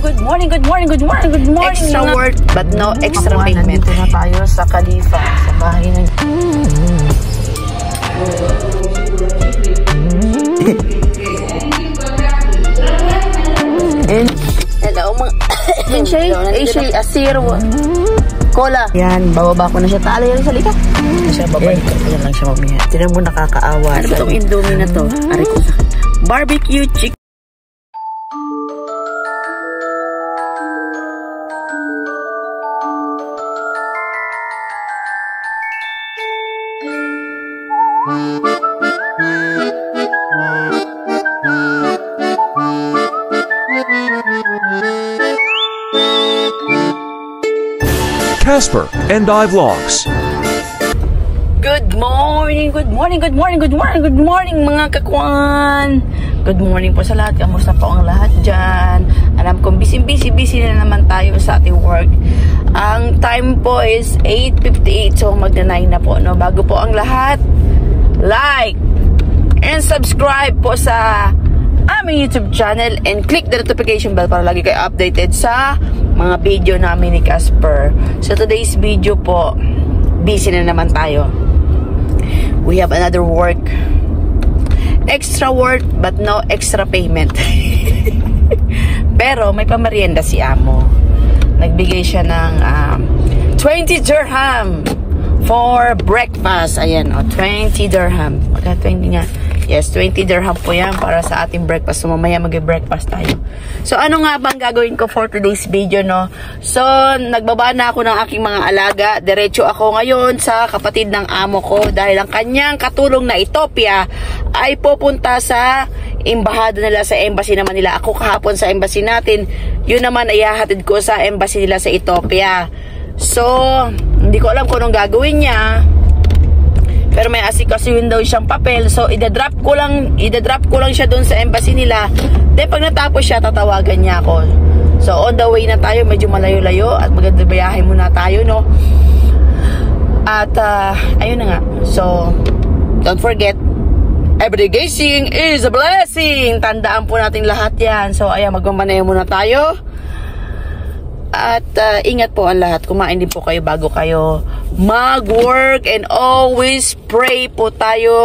good morning, good morning, good morning, good morning. Extra work but no extra payment. Nandito na tayo sa Khalifa, sa bahay ng... Hello, mga... Asir, Cola. Yan, bababa ko na siya. Tala yan sa lika. Siya, babalik ko. Ayan lang siya mamaya. Tinan mo, nakakaawa. Ano ba itong Indomie na to? Aray ko sakit. Barbecue chicken. Casper and I Vlogs. Good morning, good morning, good morning, good morning, good morning mga kakwan. Good morning po sa lahat. Kamusta po ang lahat dyan? Alam kong busy na naman tayo sa ating work. Ang time po is 8:58, so magna-9 na po, no? Bago po ang lahat, like and subscribe po sa aming YouTube channel and click the notification bell para lagi kayo updated sa mga video namin ni Casper. So today's video po, busy na naman tayo. We have another work. Extra work but no extra payment. Pero may pamerienda si Amo. Nagbigay siya ng 20 dirham for breakfast. Ayan, 20 dirham. Magka 20 nga. Yes, 20 dirham po yan para sa ating breakfast. So, mamaya mag-breakfast tayo. So, ano nga bang gagawin ko for today's video, no? So, nagbaba na ako ng aking mga alaga. Diretso ako ngayon sa kapatid ng amo ko dahil ang kanyang katulong na Ethiopia ay pupunta sa embahada nila, sa embassy naman nila. Ako kahapon sa embassy natin, yun naman ay hahatid ko sa embassy nila sa Ethiopia. So, hindi ko alam kung anong gagawin niya. Pero may asikasuhin daw siyang papel. So, idadrop ko lang siya doon sa embassy nila. Then, pag natapos siya, tatawagan niya ako. So, on the way na tayo. Medyo malayo-layo. At magandang muna tayo, no? At, ayun na nga. So, don't forget, everyday gazing is a blessing. Tandaan po natin lahat yan. So, ayan, magmamaneho muna tayo. At ingat po ang lahat. Kumain din po kayo bago kayo mag-work. And always pray po tayo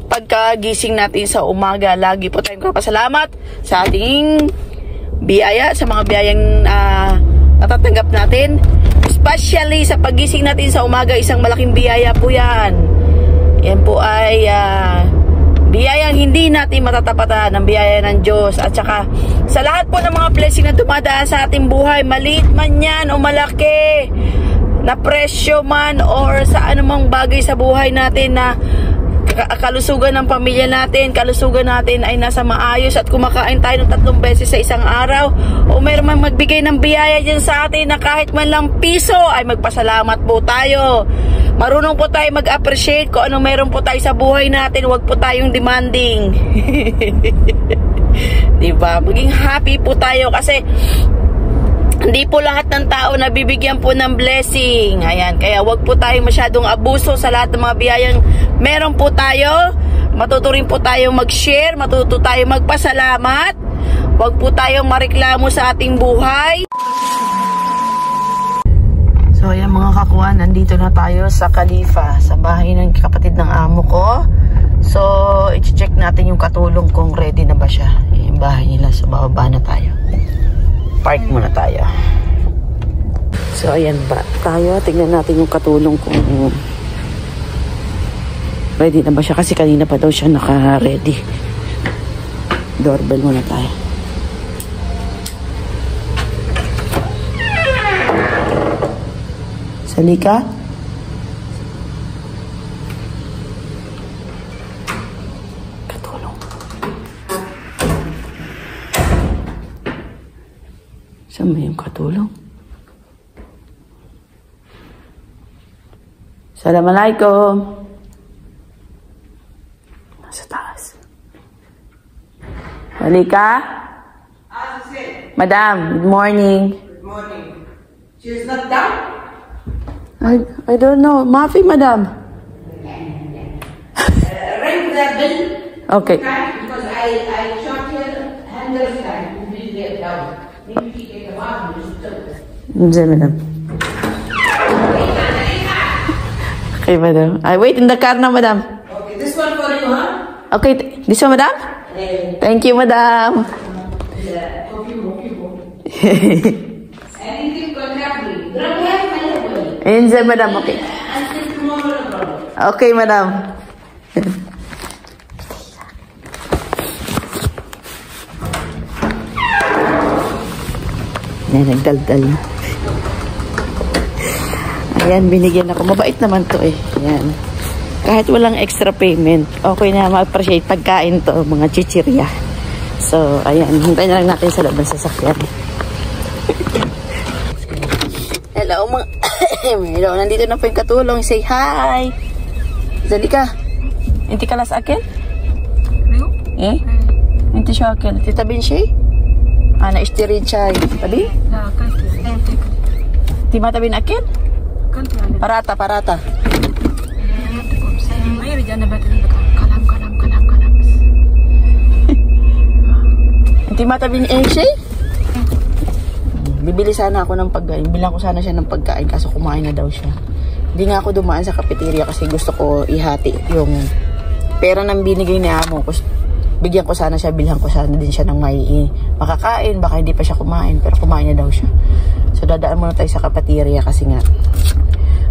pagkagising natin sa umaga. Lagi po tayong kapasalamat sa ating biyaya, sa mga biyayang natatanggap natin. Especially sa pagising natin sa umaga, isang malaking biyaya po yan. Yan po ay biyayang hindi natin matatapatan, ng biyaya ng Diyos. At saka sa lahat po ng mga blessing na dumadaan sa ating buhay, maliit man yan o malaki, na presyo man or sa anumang bagay sa buhay natin na kalusugan ng pamilya natin, kalusugan natin ay nasa maayos at kumakain tayo ng 3 beses sa isang araw, o mayroon man magbigay ng biyaya dyan sa atin na kahit man lang piso, ay magpasalamat po tayo. Marunong po tayo mag-appreciate kung anong meron po tayo sa buhay natin. Huwag po tayong demanding. Diba? Maging happy po tayo kasi hindi po lahat ng tao nabibigyan po ng blessing. Ayan, kaya wag po tayong masyadong abuso sa lahat ng mga biyayang meron po tayo. Matuto rin po tayong mag-share, matuto tayong magpasalamat. Wag po tayong mareklamo sa ating buhay. So ayan mga kakuan, nandito na tayo sa Khalifa, sa bahay ng kapatid ng amo ko. So i-check natin yung katulong kung ready na ba siya. Yung bahay nila, sa bababa na tayo. Park muna tayo. So ayan ba tayo, tingnan natin yung katulong kung ready na ba siya, kasi kanina pa daw siya naka-ready. Doorbell muna tayo. Salika. Katulong. Saan ba yung katulong? Assalamualaikum. Nasa taas. Halika. Madam, good morning. Good morning. She is not down? I don't know. Mafi, madam. Ring the bell. Okay. Because I shot her handles and will be down. Hindi, madam. Okay, madam. I wait in the car na, madam. Okay, this one for you, huh? Okay, this one, madam? Thank you, madam. Yeah. Okay. Anything contact me. Grab my Hindi, madam. Okay. until tomorrow, no problem. Okay, madam. Yan, nagdaldal na. Ayan, binigyan ako. Mabait naman to eh. Ayan. Kahit walang extra payment, okay na ma-appreciate pagkain to, mga chichirya. So, ayan. Hintayin na lang natin sa loob ng sasakyan. Hello, mga... Hello, nandito na po yung katulong. Say hi! Dali ka. Hindi ka las akin? Eh? Hindi siya akin. Titabihin siya eh? Na-istirin siya. Tabi? Di matabi na akin? Parata. Hindi matabi ni Eshe? Bibili sana ako ng pagkain. Bilang ko sana siya ng pagkain kaso kumain na daw siya. Hindi nga ako dumaan sa cafeteria kasi gusto ko ihati yung pera ng binigay ni amo. Bigyan ko sana siya, bilhan ko sana din siya ng may makakain. Baka hindi pa siya kumain, pero kumain na daw siya. So, dadaan muna tayo sa cafeteria kasi nga,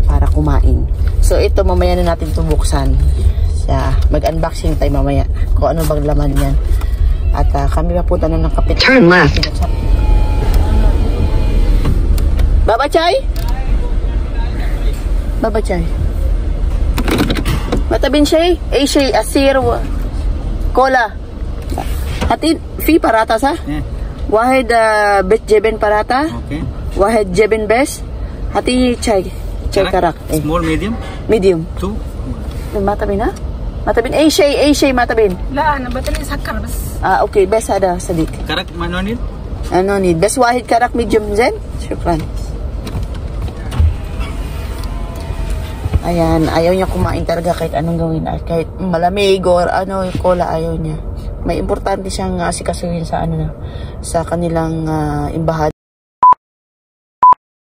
para kumain. So, ito, mamaya na natin ito buksan. Mag-unboxing tayo mamaya kung ano bang laman yan. At kami papunta na ng cafeteria. Turn left. Baba Chay? Baba Chay. Matabin siya eh. Siya, asir, cola. Hati fi parata sa? Wahid bet jeben parata. Okay. Wahid jeben bes. Hati chai karak. Small, medium? Medium. 2. Matabin na? Matabin Shay matabin. La, nabatali sakar bas. Okay, bes ada sadik. Karak no need? Ano need? Bes wahid karak medium zen. Syukran. Ayan, ayaw niya kumain talaga kahit anong gawin. Kahit malamig or ano, cola ayaw niya. May importante siyang asikasuhin sa sa kanilang imbahan.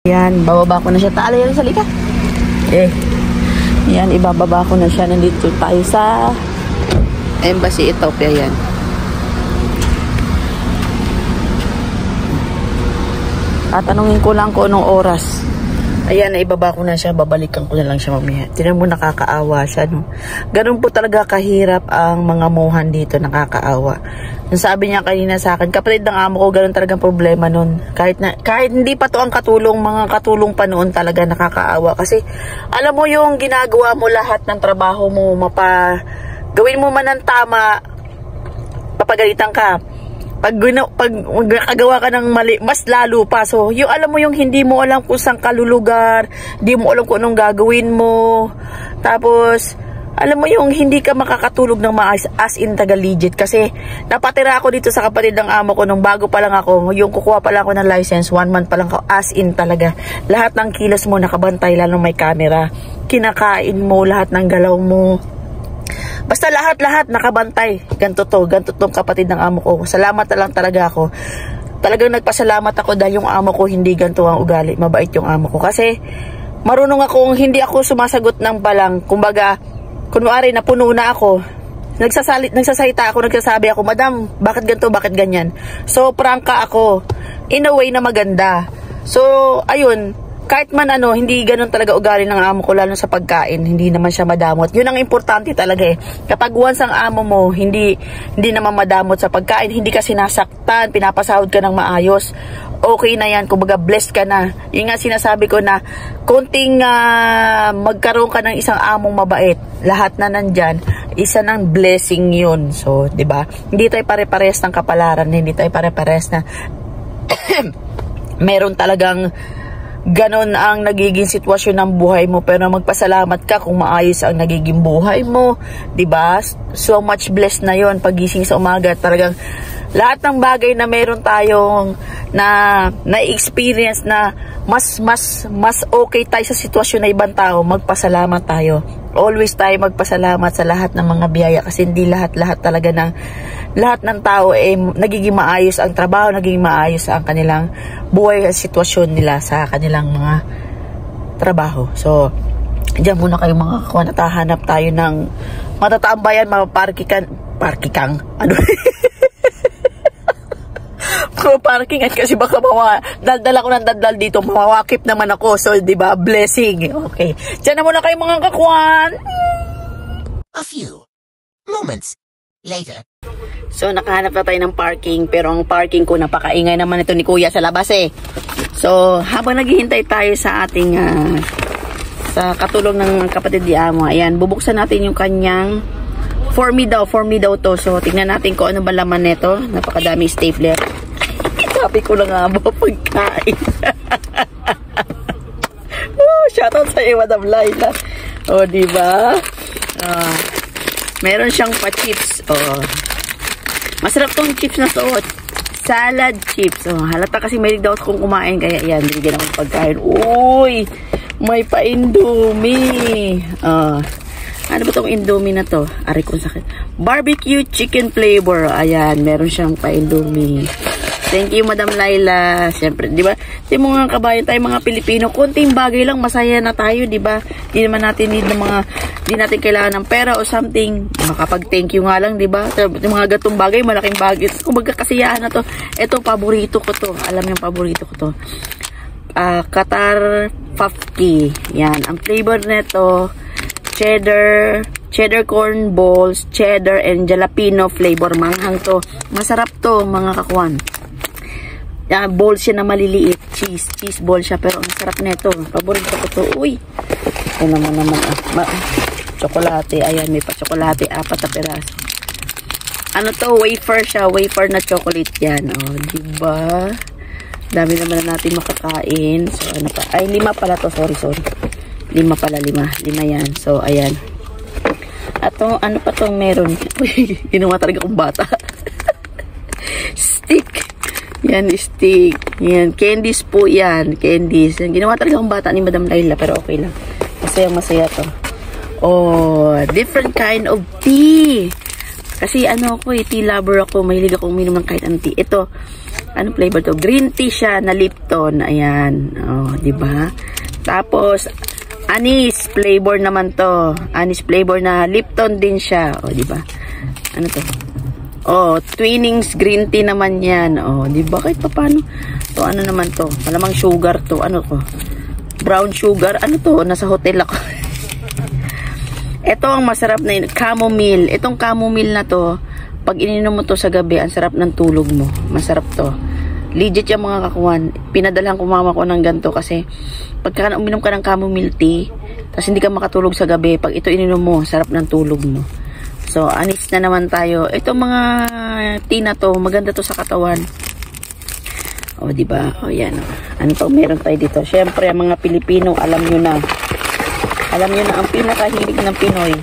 Yan, bababa ko na siya. Taala yan, salika. Yan, ibababa ko na siya. Nandito tayo sa Embassy Ethiopia yan. Tatanungin ko lang kung anong oras. Ayan, naibaba ko na siya. Babalikan ko na lang siya mamaya. Tinan mo, nakakaawa siya, no? Ganun po talaga kahirap ang mga mohan dito. Nakakaawa. Sabi niya kanina sa akin, kapatid ng amo ko, ganun talagang problema nun. Kahit hindi pa to ang katulong, mga katulong pa noon talaga nakakaawa. Kasi, alam mo yung ginagawa mo lahat ng trabaho mo, gawin mo man ng tama, papagalitan ka. Pag magkagawa ka ng mali, mas lalo pa. So, yung alam mo yung hindi mo alam kung saan kalulugar, hindi mo alam kung anong gagawin mo. Tapos, alam mo yung hindi ka makakatulog ng maayos as in taga-legit. Kasi, napatira ako dito sa kapatid ng amo ko nung bago pa lang ako. Yung kukuha pa lang ako ng license, 1 month pa lang ako, as in talaga. Lahat ng kilos mo nakabantay, lalo may camera. Kinakain mo, lahat ng galaw mo. Basta lahat nakabantay. Ganto tong kapatid ng amo ko. Salamat na lang talaga ako. Talagang nagpasalamat ako dahil yung amo ko hindi ganito ang ugali. Mabait yung amo ko. Kasi marunong akong hindi ako sumasagot ng balang. Kumbaga, kunwari napuno na ako. Nagsasalita ako, nagsasabi ako, Madam, bakit ganito, bakit ganyan? So, prangka ako. In a way na maganda. So, ayun. Kahit man hindi ganun talaga ugali ng amo ko, lalo sa pagkain, hindi naman siya madamot. Yun ang importante talaga eh. Kapag once ang amo mo, hindi naman madamot sa pagkain, hindi ka sinasaktan, pinapasahod ka ng maayos, okay na yan, kumbaga blessed ka na. Yung nga sinasabi ko na, konting magkaroon ka ng isang among mabait, lahat na nandyan, isa ng blessing yun. So, 'di ba? Hindi tayo pare-pares ng kapalaran, hindi tayo pare-pares na meron talagang ganon ang nagiging sitwasyon ng buhay mo, pero magpasalamat ka kung maayos ang nagiging buhay mo, 'di ba? So much blessed na 'yon pagising sa umaga. Talagang lahat ng bagay na meron tayong na-experience na mas okay tayo sa sitwasyon na ibang tao, magpasalamat tayo. Always tayo magpasalamat sa lahat ng mga biyaya kasi hindi lahat talaga lahat ng tao nagiging maayos ang trabaho, nagiging maayos ang kanilang buhay at sitwasyon nila sa kanilang mga trabaho. So, diyan muna kayo mga kakuan at hahanap tayo ng matataambayan, parking ano? Parking at kasi baka daldal ako ng daldal dito, mawawakip naman ako. So, di ba, blessing. Okay. Diyan na muna kayo mga kakuan. A few moments later. So, nakahanap na tayo ng parking. Pero ang parking ko, napakaingay naman ito ni Kuya sa labas eh. So, habang naghihintay tayo sa ating sa katulong ng kapatid ni Amo, ayan, bubuksan natin yung kanyang for me daw to. So, tingnan natin kung ano ba laman nito. Napakadami stapler. Sabi ko lang nga ba pagkain. Shoutout sa iyo, Madam Laila. O, diba? Meron siyang pa-chips. Masarap tong chips na to. Salad chips. Halata kasi may daw akong kumain. Kaya yan, binigyan akong pagkain. Uy! May pa-indomie. Ano ba tong indomie na to? Aray kong sakit. Barbecue chicken flavor. Ayan, meron siyang pa-indomie. Thank you, Madam Laila. Siyempre, di ba? Yung mga kabayan tayo, mga Pilipino, konting bagay lang, masaya na tayo, di ba? Di naman natin need ng di natin kailangan ng pera o something. Makapag-thank you nga lang, di ba? Yung mga gatong bagay, malaking bagay. Kung magkakasiyahan na to, ito, paborito ko to. Alam yung paborito ko to. Qatar Puffki. Yan. Ang flavor nito, cheddar corn balls, cheddar and jalapeno flavor. Manghang to. Masarap to, mga kakuan. Ball siya na maliliit. Cheese ball siya. Pero ang sarap nito. Paborito ko to. Uy. Ito naman. Tsokolate. Ayan, may pa-tsokolate. 4 na peraso. Ano to? Wafer siya. Wafer na chocolate yan. Diba? Dami naman na natin makakain. So, ano pa? Ay, 5 pala to. Sorry. 5 pala. 5 yan. So, ayan. At ano pa tong meron? Uy, ginawa talaga akong bata. Stick. Yan, stick. Yan, candies po yan. Candies. Yan, ginawa talaga akong bata ni Madam Laila. Pero okay lang. Masaya to. Different kind of tea. Kasi ako tea lover ako. Mahilig akong uminom ng kahit anong tea. Ito, ano flavor to? Green tea siya na Lipton. Ayan. Diba? Tapos, anise flavor naman to. Anise flavor na Lipton din siya. Diba? Ano to? Twinings green tea naman yan. Diba? Kahit pa paano? So, ano naman to? Malamang sugar to. Ano to? Brown sugar. Ano to? Nasa hotel ako. Ito ang masarap na yun. Chamomile. Itong chamomile na to, pag ininom mo to sa gabi, ang sarap ng tulog mo. Masarap to. Legit yung mga kakuan. Pinadalhan ko mama ko ng ganito kasi pagka uminom ka ng chamomile tea, tapos hindi ka makatulog sa gabi, pag ito ininom mo, sarap ng tulog mo. So, anis na naman tayo. Itong mga tea na to, maganda to sa katawan. Diba? Yan. Ano pa meron tayo dito? Siyempre, ang mga Pilipino, alam nyo na. Alam nyo na ang pinakahilig ng Pinoy.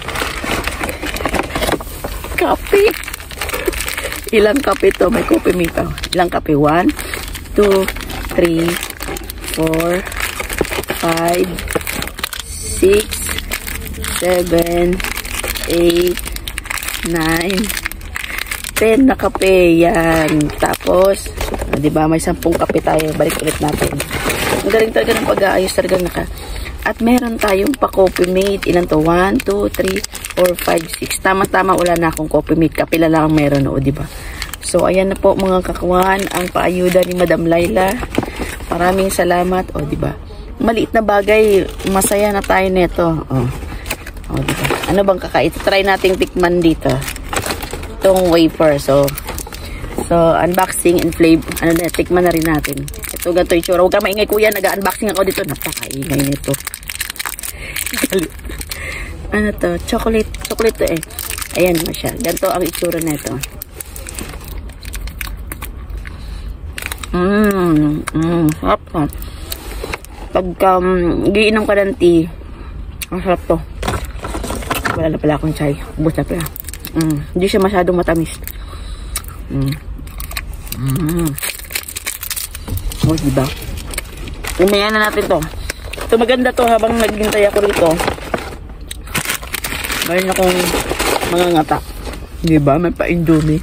Kape. Ilang kape to? May kope mito. Ilang kape? 1, 2, 3, 4, 5, 6, 7, 8, 9, 10 na kape. Yan. Tapos, diba, may 10 kape tayo. Balik ulit natin. Ang galing talaga ng pag-aayos talaga At meron tayong pa-coffee mate. Ilan to? 1, 2, 3, 4, 5, 6. Tama-tama, wala na akong coffee mate. Kapila lang ang meron, diba? So, ayan na po mga kakuan. Ang paayuda ni Madam Laila. Maraming salamat. Diba? Maliit na bagay. Masaya na tayo nito. Diba? Ano bang kakain? Try nating tikman dito. Itong wafer. So, unboxing and flavor. Tikman na rin natin. Ito, ganito yung tsura. Huwag ka maingay, kuya. Nag-unboxing ako dito. Napakaingay nito. Ano to? Chocolate. Chocolate to eh. Ayan mo siya. Ganito ang itsura na ito. Sarap to. Pagka giinom ka ng tea, masarap to. Wala na pala akong chai. Ubus na pala. Hindi siya masyadong matamis. Diba? Umayan na natin to. Ito maganda to habang naghintay ako rito. Mayroon akong mga ngata. Diba? May pa-indomie.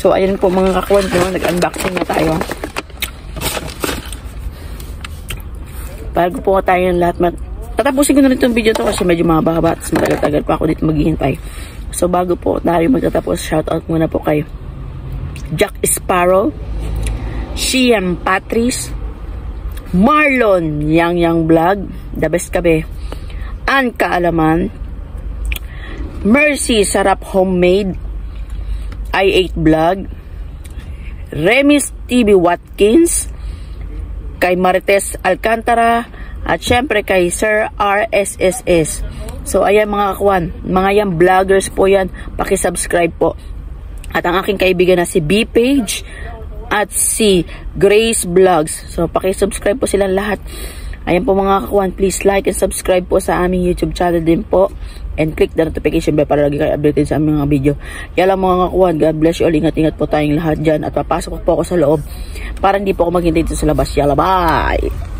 So, ayan po mga kakuan, no? Nag-unboxing na tayo. Bago po tayo ng lahat, tatapusin ko na rin itong video to kasi medyo mahaba at matagal-tagal pa ako dito maghihintay. So, bago po tayo magtatapos, shoutout muna po kay Jack Sparrow, Shiam Patrice, Marlon Yang Vlog, The Best Kabe, Ann Kaalaman, Mercy Sarap Homemade, I8 Vlog, Remis TV Watkins, kay Marites Alcantara, at syempre kay Sir RSSS. So ayan mga kakuan, mga yan vloggers po yan, pakisubscribe po. At ang aking kaibigan na si B-Page at si Grace Vlogs. So pakisubscribe po silang lahat. Ayan po mga kakuan, please like and subscribe po sa aming YouTube channel din po. And click the notification bell para lagi kayo updated sa aming mga video. Yan lang mga kakuan, God bless you all. Ingat-ingat po tayong lahat dyan. At papasok po ako sa loob para hindi po ako maghintay dito sa labas. Yala, bye!